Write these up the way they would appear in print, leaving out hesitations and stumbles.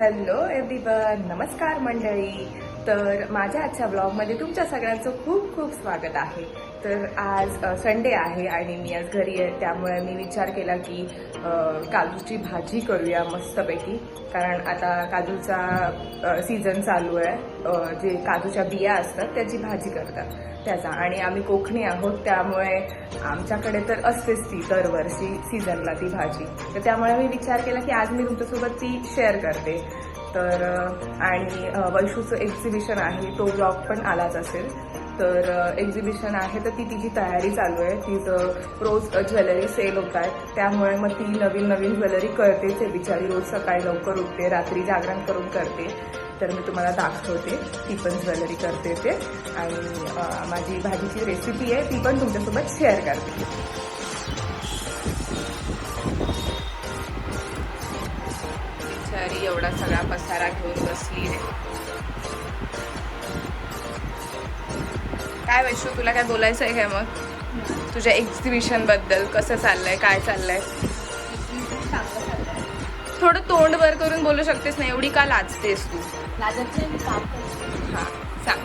Hello everyone, नमस्कार मंडळी. तर माझ्या आजच्या ब्लॉगमध्ये तुमच्या सगळ्यांचं खूप खूप स्वागत आहे. तर आज संडे आहे आणि मी आज घरी आहे, त्यामुळे मी विचार केला की काजूची भाजी करूया मस्तपैकी. कारण आता काजूचा सीझन चालू आहे. जे काजूच्या बिया असतात त्याची भाजी करतात त्याचा, आणि आम्ही कोकणी आहोत त्यामुळे आमच्याकडे तर असतेच ती दरवर्षी सीझनला ती भाजी. तर त्यामुळे मी विचार केला की आज मी तुमच्यासोबत ती शेअर करते. तर आणि वैशूचं एक्झिबिशन आहे, तो ब्लॉग पण आलाच असेल. तर एक्झिबिशन आहे तर ती तिची तयारी चालू आहे. तिचं रोज ज्वेलरी सेल होत आहेत, त्यामुळे मग ती नवीन नवीन ज्वेलरी करतेच आहे बिचारी. रोज सकाळी लवकर उठते, रात्री जागरण करून करते. तर मी तुम्हाला दाखवते ती पण ज्वेलरी करते ते, आणि माझी भाजीची रेसिपी आहे ती पण तुमच्यासोबत शेअर करते. बिचारी एवढा सगळा पसारा घेऊन बसली आहे. काय वैशू, तुला काय बोलायचं आहे काय मग तुझ्या एक्झिबिशन बद्दल? कसं चाललंय, काय चाललंय? थोडं तोंड वर करून बोलू शकतेस ना, एवढी का लाजतेस तू? लाजत नाही, मी काम करते. हां सांग,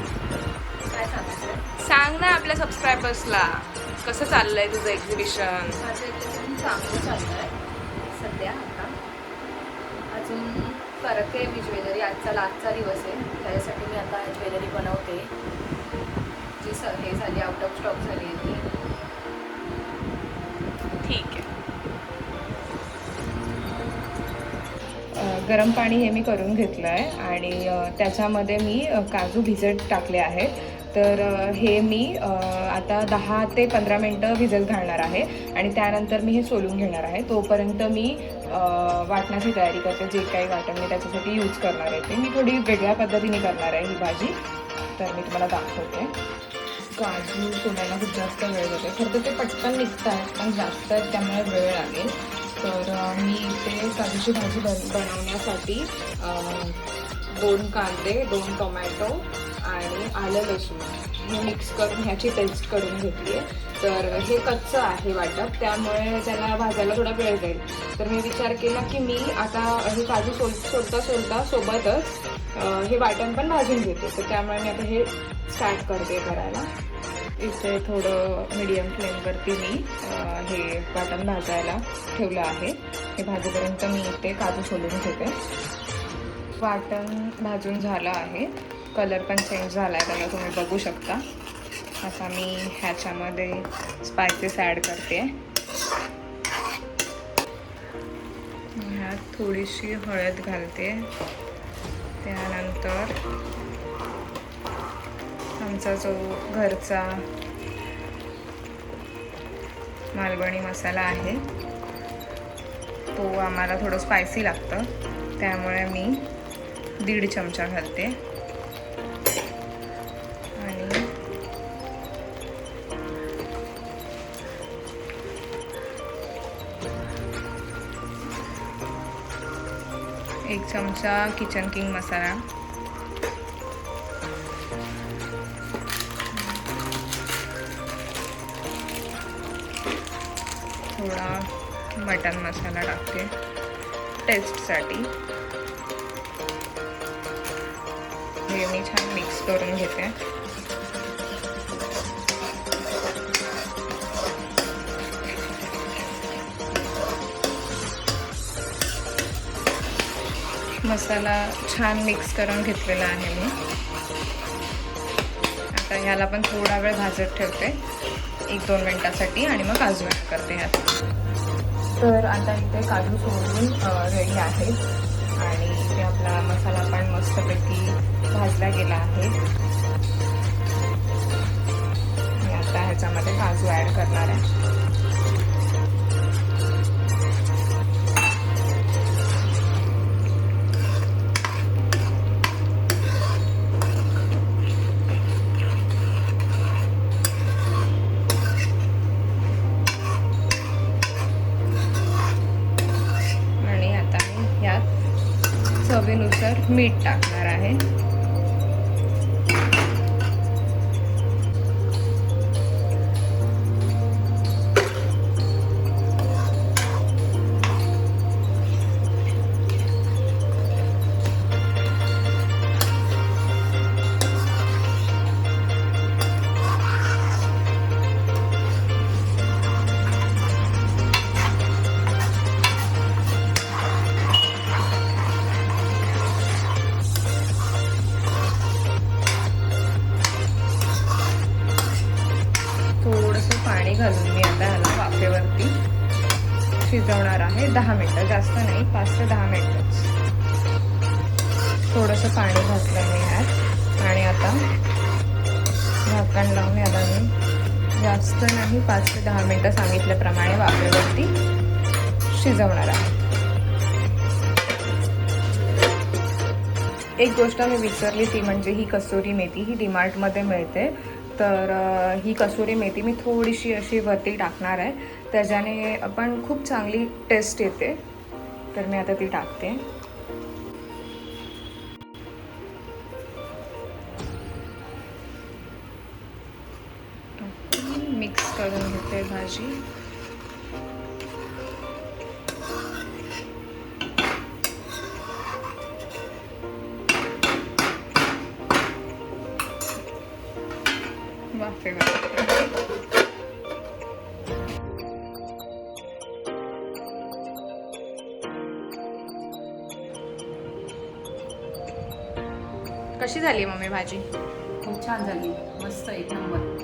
काय सांगायचं? सांग ना आपल्या सबस्क्रायबर्सला कसं चाललंय तुझं एक्झिबिशन. माझं एकदम चांगलं चाललं आहे सध्या. आता अजून करते मी ज्वेलरी. आजचा लास्टचा दिवस आहे, त्याच्यासाठी मी आता ज्वेलरी बनवते. जी हे झाली, आउट ऑफ स्टॉक झाली आहे ती. ठीक आहे. गरम पाणी हे मी करून घेतलं आहे आणि त्याच्यामध्ये मी काजू भिजत टाकले आहेत. तर हे मी आता 10 ते 15 मिनटं भिजत घालणार आहे आणि त्यानंतर मी हे सोलून घेणार आहे. तोपर्यंत मी वाटण्याची तयारी करते. जे काही वाटण मी त्याच्यासाठी यूज करणार आहे ते मी थोडी वेगळ्या पद्धतीने करणार आहे ही भाजी. तर मी तुम्हाला दाखवते. काजू सोलायला खूप जास्त वेळ जातो, खरं तर ते पटकन निघत आहेत पण जास्त आहेत त्यामुळे वेळ लागेल. तर मी इथे काजूची भाजी बनवण्यासाठी 2 कांदे, 2 टोमॅटो आणि आलं लसूण हे मिक्स करून ह्याची पेस्ट करून घेतली आहे. तर हे कच्चं आहे वाटप, त्यामुळे त्याला भाजायला थोडा वेळ जाईल. तर मी विचार केला की मी आता हे काजू सोलता सोबतच हे वाटण पण भाजून घेते. तर त्यामुळे मी आता हे स्टार्ट करते करायला. इथे थोडं मीडियम फ्लेमवरती मी हे वाटण भाजायला ठेवलं आहे. हे भाजेपर्यंत मी इथे काजू सोलून घेते. वाटण भाजून झालं आहे, कलर पण चेंज झाला आहे त्याला, तुम्ही बघू शकता. आता मी ह्याच्यामध्ये स्पायसेस ॲड करते. ह्यात थोडीशी हळद घालते. त्यानंतर आमचा जो घरचा मालवणी मसाला आहे तो आम्हाला थोडं स्पायसी लागतं, त्यामुळे मी 1.5 चमचा घालते. आणि एक चमचा किचन किंग मसाला, थोडा मटन मसाला टाकते टेस्टसाठी. हे मी छान मिक्स करून घेते. मसाला छान मिक्स करून घेतलेला आहे मी. आता ह्याला पण थोडा वेळ भाजत ठेवते 1-2 मिनटासाठी आणि मग काजू ॲड करते ह्यात. तर आता इथे काजू सोलून रेडी आहे आणि इथे आपला मसाला पण मस्तपैकी भाजला गेला आहे. मी आता ह्याच्यामध्ये काजू ॲड करणार आहे. चवीनुसार मीठ टाकणार आहे. शिजवणार आहे 10 मिनटं, जास्त नाही, 5 ते 10 मिनटंच. थोडंसं पाणी घातलं मी ह्यात आणि आता झाकण लावून याला मी जास्त नाही 5 ते 10 मिनटं सांगितल्याप्रमाणे वाफेवरती शिजवणार आहे. एक गोष्ट मी विसरली ती म्हणजे ही कसुरी मेथी, ही डीमार्टमध्ये मिळते. तर ही कसुरी मेथी मी थोडीशी अशी वरती टाकणार आहे, त्याच्याने पण खूप चांगली टेस्ट येते. तर मी आता ती टाकते. मिक्स करून घेते भाजी. वाफेवर कशी झाली मम्मी भाजी? खूप छान झाली, मस्त, एक नंबर.